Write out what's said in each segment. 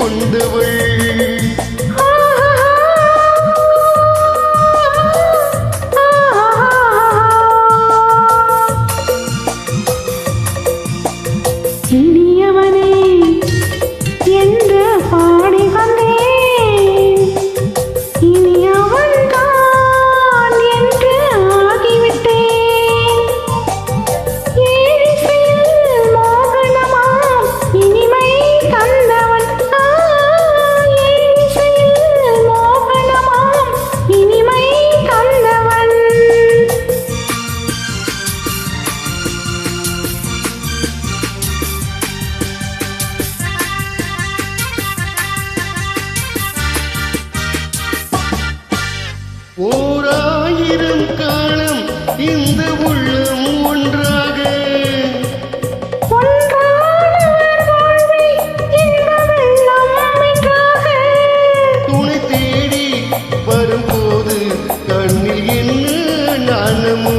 கொண்டவள். இனியவனே என்று பாடி வந்தேன், இனி அவன்தான் என்று ஆகிவிட்டேன். ஏழிசையில் மோகனமாம் இனிமை தந்தவன், ஏழிசையில் மோகனமாம் இனிமை தந்தவன். ஓராயிரம் காலம் இந்த உள்ளம் ஒன்றாக துணை தேடி வரும்போது கண்ணில் என்ன நாணமோ.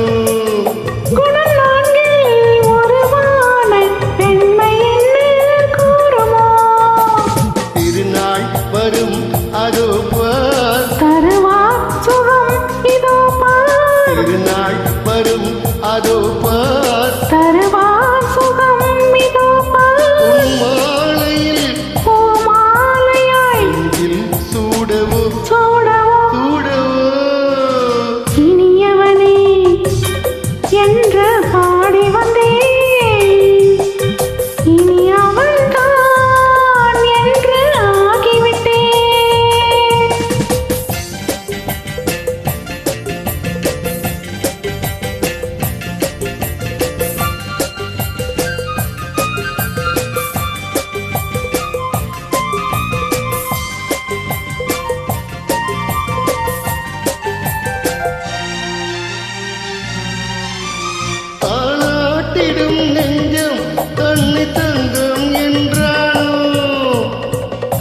திருநாள் வரும் அதோ பார், திருநாள் வரும் அதோ பார், தருவார் சுகம் இதோ உன் மாலையில் பூமாலையாய் நெஞ்சில் சூடவோ சூடவோ. சூடவோ. இனியவனே என்று பாடி வந்தேன், இனி அவன்தான் என்று ஆகிவிட்டேன். தாளாட்டிடும் நெஞ்சம் தன்னை தங்கம் என்றானோ.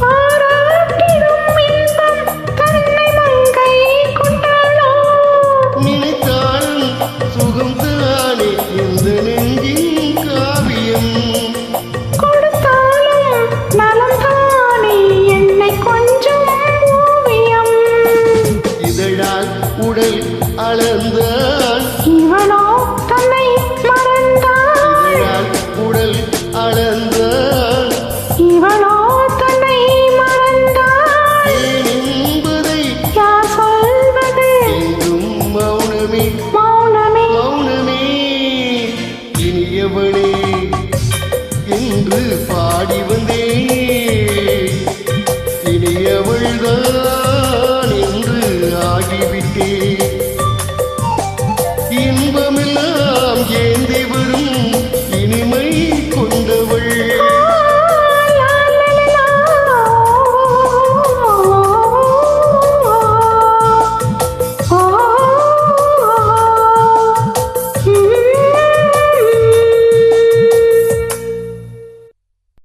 பாராட்டிடும் இன்பம் தன்னை மங்கை கொண்டாளோ. நினைத்தாலும் சுகம் தானே இந்த நெஞ்சின் காவியம். கொடுத்தாலும் நலம் தானே என்னை கொஞ்சம் ஓவியம். இதழால் உடல் அளந்தான், இவனோ தன்னை மறந்தான், இதழால் உடல் அளந்தான். இவனோ தன்னை மறந்தான். ஏன் என்பதை யார் சொல்வது? என்றும் மௌனமே மௌனமே. மௌனமே. இனியவளே என்று பாடி வந்தேன், இனியவள்தான் என்று ஆகிவிட்டேன். இன்பமெல்லாம் ஏந்தி வரும்